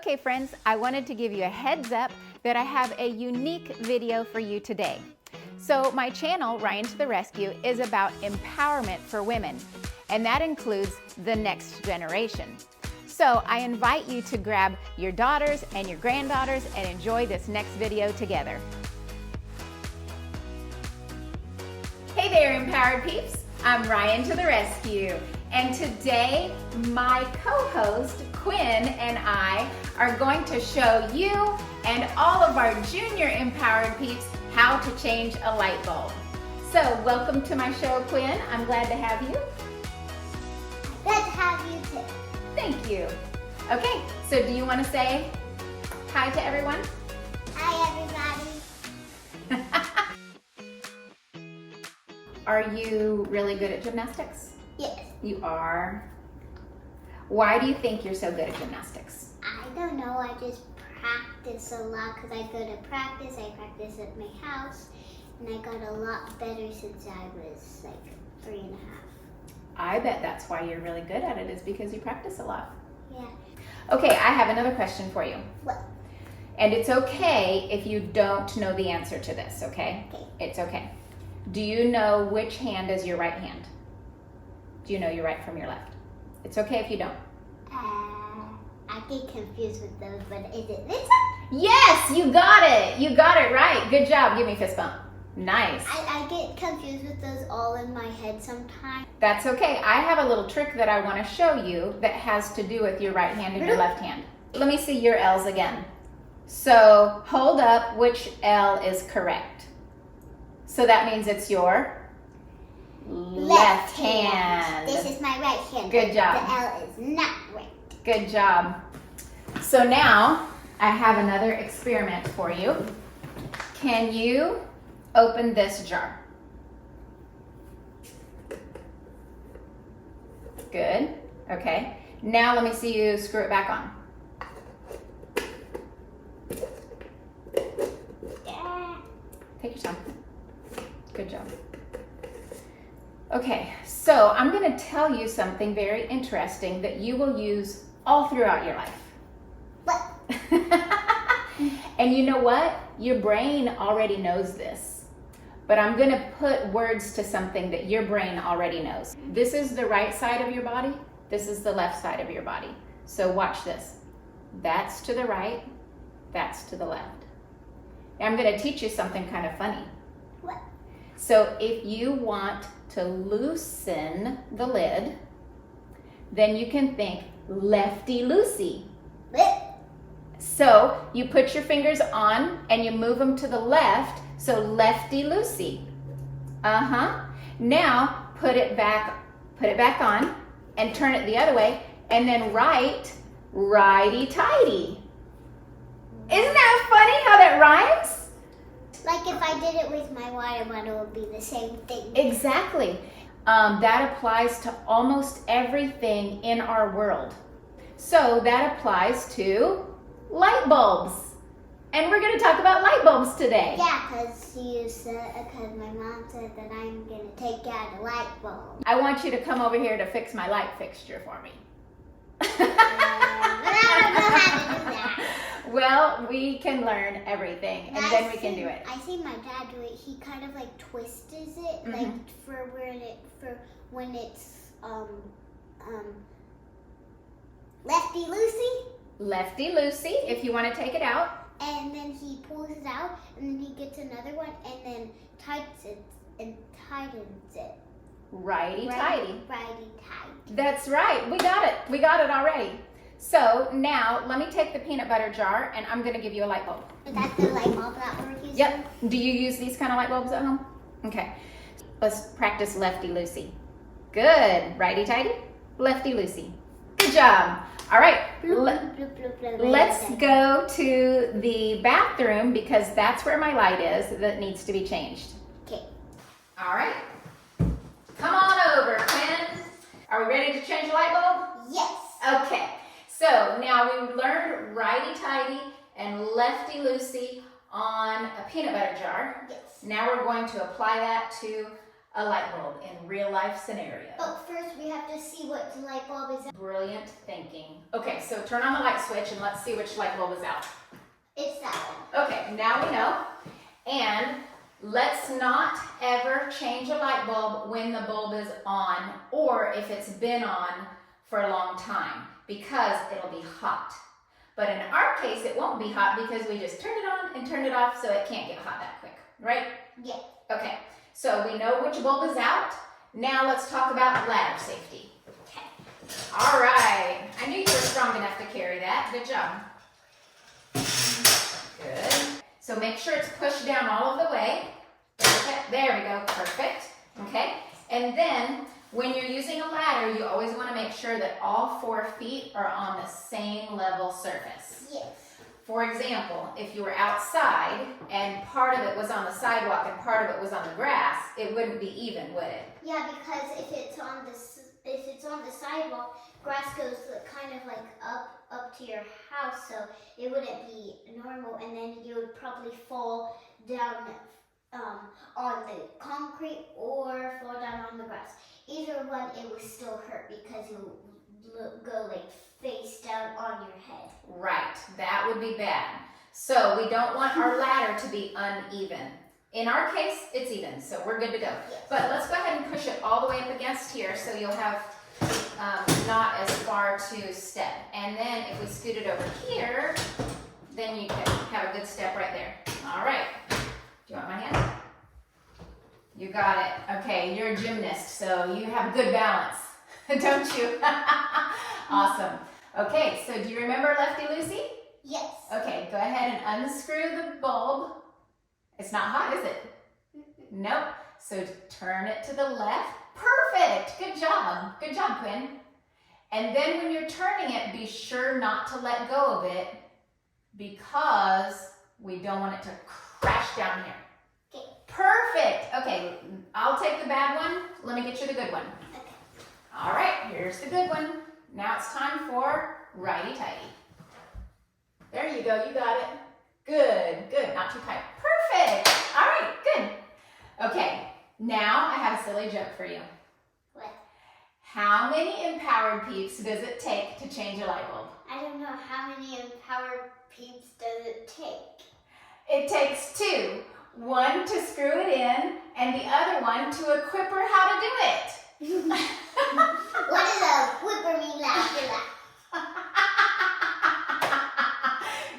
Okay friends, I wanted to give you a heads up that I have a unique video for you today. So my channel, Ryane to the Rescue, is about empowerment for women, and that includes the next generation. So I invite you to grab your daughters and your granddaughters and enjoy this next video together. Hey there, empowered peeps. I'm Ryane to the Rescue. And today, my co-host, Quinn, and I are going to show you and all of our junior empowered peeps how to change a light bulb. So, welcome to my show, Quinn. I'm glad to have you. Glad to have you too. Thank you. Okay, so do you want to say hi to everyone? Hi, everybody. Are you really good at gymnastics? Yes. You are. Why do you think you're so good at gymnastics? I don't know. I just practice a lot because I go to practice. I practice at my house, and I got a lot better since I was like 3.5. I bet that's why you're really good at it, is because you practice a lot. Yeah. Okay, I have another question for you. What? And it's okay if you don't know the answer to this, okay? Okay. It's okay. Do you know which hand is your right hand? Do you know your right from your left? It's okay if you don't. I get confused with those, but is it this one? Yes, you got it. You got it right. Good job. Give me a fist bump. Nice. I get confused with those all in my head sometimes. That's okay. I have a little trick that I want to show you that has to do with your right hand and your left hand. Let me see your L's again. So hold up which L is correct. So that means it's your left hand. This is my right hand. Good job. The L is not right. Good job. So now I have another experiment for you. Can you open this jar? Good. Okay. Now let me see you screw it back on. Yeah. Take your time. Good job. Okay, so I'm going to tell you something very interesting that you will use all throughout your life. What? And you know what? Your brain already knows this. But I'm going to put words to something that your brain already knows. This is the right side of your body. This is the left side of your body. So watch this. That's to the right. That's to the left. And I'm going to teach you something kind of funny. What? So if you want to loosen the lid, then you can think lefty loosey. What? So you put your fingers on and you move them to the left, so lefty loosey. Now put it back on and turn it the other way, and then righty tighty. Isn't that funny how that rhymes? Like if I did it with my water bottle, it would be the same thing. Exactly. That applies to almost everything in our world. So that applies to light bulbs. And we're going to talk about light bulbs today. Yeah, because my mom said that I'm going to take out a light bulb. I want you to come over here to fix my light fixture for me. But I don't know how to do that. Well, we can learn everything, and then we can do it. I see my dad do it. He kind of like twists it, like for when it's lefty loosey. Lefty loosey, if you want to take it out. And then he pulls it out, and then he gets another one, and then tightens it and tightens it. Righty tighty. Righty tighty. That's right. We got it. We got it already. So now let me take the peanut butter jar, and I'm going to give you a light bulb. Is that the light bulb that we're using? Yep. Do you use these kind of light bulbs at home? Okay. Let's practice lefty loosey. Good. Righty tighty, lefty loosey. Good job. All right. Let's go to the bathroom because that's where my light is that needs to be changed. Okay. All right. Come on over, Quinn. Are we ready to change the light bulb? Yes. Okay. So now we learned righty tighty and lefty loosey on a peanut butter jar. Yes. Now we're going to apply that to a light bulb in real life scenario. But first we have to see what light bulb is. Brilliant thinking. Okay, so turn on the light switch and let's see which light bulb is out. It's that one. Okay, now we know. And let's not ever change a light bulb when the bulb is on or if it's been on for a long time because it'll be hot. But in our case, it won't be hot because we just turned it on and turned it off so it can't get hot that quick, right? Yeah. Okay, so we know which bulb is out. Now let's talk about ladder safety. Okay. All right, I knew you were strong enough to carry that. Good job. Good. So make sure it's pushed down all of the way. Okay, there we go, perfect. Okay, and then when you're using a ladder, you always want to make sure that all 4 feet are on the same level surface. Yes. For example, if you were outside and part of it was on the sidewalk and part of it was on the grass, it wouldn't be even, would it? Yeah, because if it's on the sidewalk, grass goes kind of like up to your house, so it wouldn't be normal, and then you would probably fall down on the concrete or fall down on the grass. Either one, it would still hurt because you go like face down on your head. Right, that would be bad. So we don't want our ladder to be uneven. In our case, it's even, so we're good to go. Yes. But let's go ahead and push it all the way up against here so you'll have not as far to step. And then if we scoot it over here, then you can have a good step right there. All right, do you want my hand? You got it. Okay, you're a gymnast, so you have good balance, don't you? Awesome. Okay, so do you remember lefty loosey? Yes. Okay, go ahead and unscrew the bulb. It's not hot, is it? Nope. So turn it to the left. Perfect. Good job. Good job, Quinn. And then when you're turning it, be sure not to let go of it because we don't want it to crash down here. Okay. Perfect. Okay, I'll take the bad one. Let me get you the good one. Okay. All right, here's the good one. Now it's time for righty tighty. There you go, you got it. Good, good, not too tight. Perfect. All right, good. Okay, now I have a silly joke for you. What? How many empowered peeps does it take to change a light bulb? I don't know how many empowered peeps does it take. It takes 2. One to screw it in and the other one to equip her how to do it. What does a whipper mean, laughter?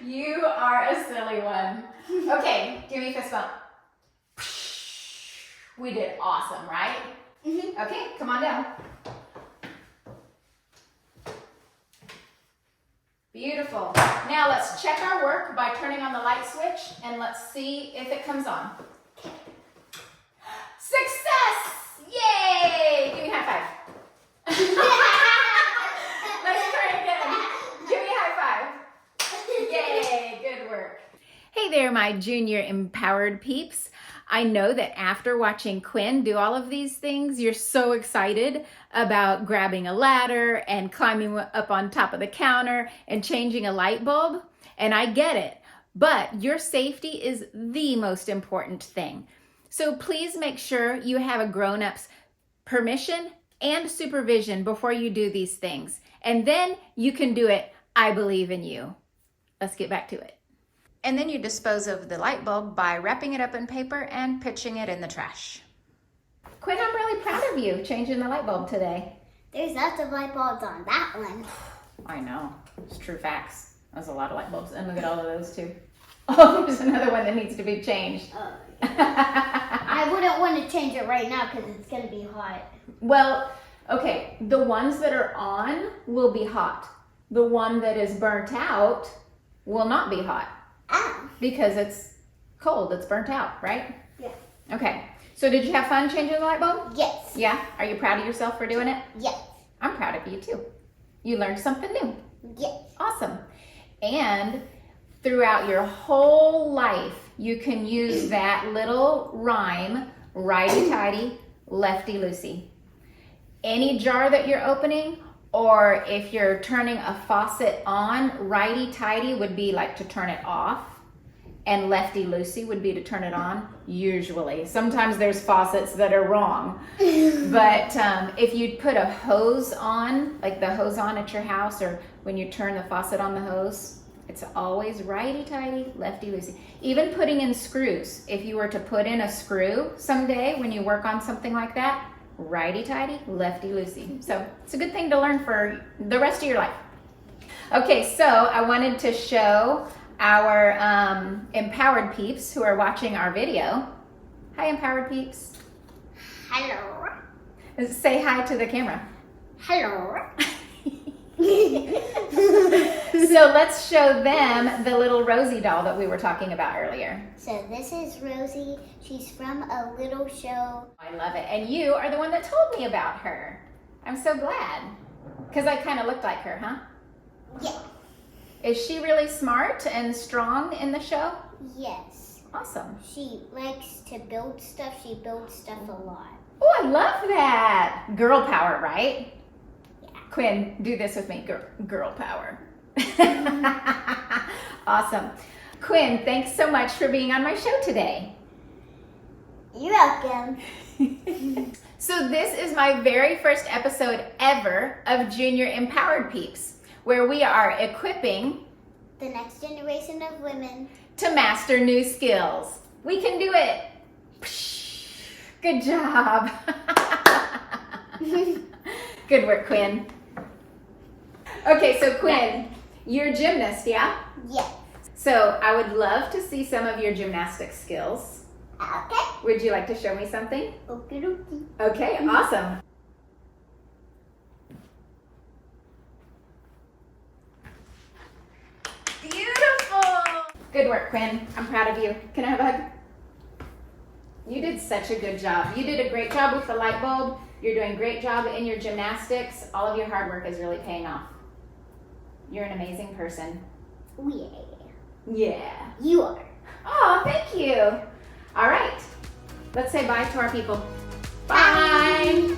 You are a silly one. Okay, give me a fist bump. We did awesome, right? Mm-hmm. Okay, come on down. Beautiful. Now let's check our work by turning on the light switch and let's see if it comes on. Success! Yay! Give me a high five. Let's try again. Give me a high five. Yay, good work. Hey there, my junior empowered peeps. I know that after watching Quinn do all of these things, you're so excited about grabbing a ladder and climbing up on top of the counter and changing a light bulb. And I get it, but your safety is the most important thing. So please make sure you have a grown-up's permission and supervision before you do these things. And then you can do it. I believe in you. Let's get back to it. And then you dispose of the light bulb by wrapping it up in paper and pitching it in the trash. Quinn, I'm really proud of you changing the light bulb today. There's lots of light bulbs on that one. I know. It's true facts. There's a lot of light bulbs. And look at all of those too. Oh, there's another one that needs to be changed. Oh, I wouldn't want to change it right now because it's going to be hot. Well, okay. The ones that are on will be hot. The one that is burnt out will not be hot. Ah. Because it's cold, it's burnt out, right? Yeah. Okay, so did you have fun changing the light bulb? Yes. Yeah? Are you proud of yourself for doing it? Yes. I'm proud of you too. You learned something new. Yes. Awesome. And throughout your whole life, you can use that little rhyme, righty tighty, lefty loosey. Any jar that you're opening, or if you're turning a faucet on, righty tighty would be like to turn it off. And lefty loosey would be to turn it on, usually. Sometimes there's faucets that are wrong. But if you put a hose on, like the hose on at your house, or when you turn the faucet on the hose, it's always righty tighty, lefty loosey. Even putting in screws. If you were to put in a screw someday when you work on something like that, righty tighty, lefty loosey. So it's a good thing to learn for the rest of your life. Okay, so I wanted to show our empowered peeps who are watching our video. Hi, empowered peeps. Hello. Say hi to the camera. Hello. So let's show them the little Rosie doll that we were talking about earlier. So this is Rosie. She's from a little show. I love it. And you are the one that told me about her. I'm so glad. Because I kind of looked like her, huh? Yeah. Is she really smart and strong in the show? Yes. Awesome. She likes to build stuff. She builds stuff a lot. Oh, I love that. Girl power, right? Yeah. Quinn, do this with me. Girl power. Awesome. Quinn, thanks so much for being on my show today. You're welcome. So this is my very first episode ever of Junior Empowered Peeps, where we are equipping The next generation of women. to master new skills. We can do it. Good job. Good work, Quinn. Okay, so Quinn, you're a gymnast, yeah? Yes. So I would love to see some of your gymnastic skills. Okay. Would you like to show me something? Okie dokie. Okay, awesome. Beautiful. Good work, Quinn. I'm proud of you. Can I have a hug? You did such a good job. You did a great job with the light bulb. You're doing a great job in your gymnastics. All of your hard work is really paying off. You're an amazing person. Yeah. Yeah. You are. Oh, thank you. All right. Let's say bye to our people. Bye. Bye.